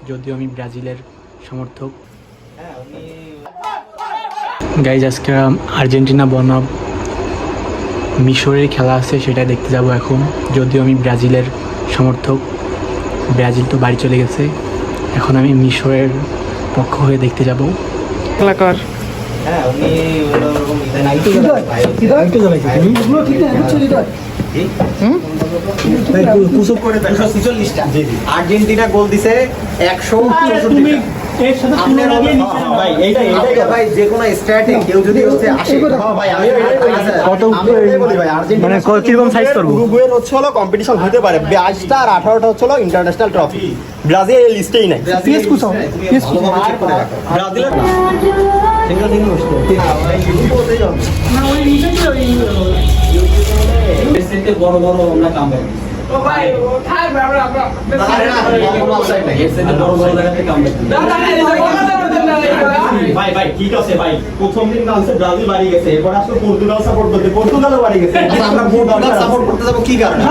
যদিও আমি ব্রাজিলের সমর্থক। গাইজ আজকে আর্জেন্টিনা বনাম মিশরের খেলা আছে, সেটা দেখতে যাব এখন। যদিও আমি ব্রাজিলের সমর্থক, ব্রাজিল তো বাড়ি চলে গেছে, এখন আমি মিশরের পক্ষ হয়ে দেখতে যাব। খেলা কর। আর্জেন্টিনা গোল দিছে 164টা। ভাই যে কোনো স্ট্র্যাটেজি কেউ যদি হচ্ছে 80 ভাই আমি কত বলি ভাই আর্জেন্টিনা মানে কিরকম সাইজ করব? উরুগুয়ের হচ্ছে হলো কম্পিটিশন হতে পারে 22টা আর 18টা হচ্ছে হলো ইন্টারন্যাশনাল ট্রফি। ব্রাজিল এই লিস্টেই নাই। পিএস কুসাও পিএস চেক করে রাখো। ব্রাজিলের সিঙ্গেল সিঙ্গেল বসতো না ওই নিচে ওই এসেতে বড় বড় আমরা কাম করি। ও ভাই থাক আমরা বড় অফসাইড নাই এসেতে বড় বড় জায়গাতে কাম করি। ভাই ভাই ঠিক আছে ভাই, প্রথম দিন কালসে ব্রাজিল বাড়ি গেছে, এরপর আসলে পর্তুগাল সাপোর্ট করতে, পর্তুগালও বাড়ি গেছে। আমরা পর্তুগাল সাপোর্ট করতে যাব কি কারণে?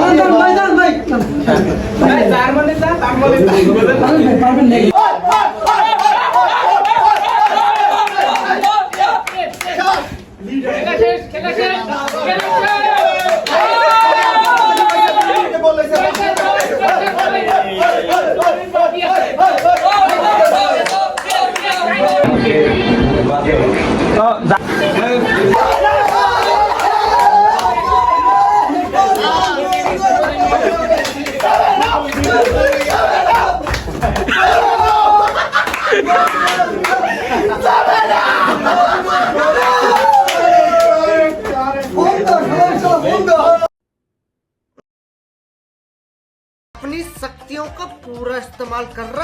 ভাই জার্মানি যা তারপরে পারবেন না। अपनी शक्तियों का पूरा इस्तेमाल कर रहा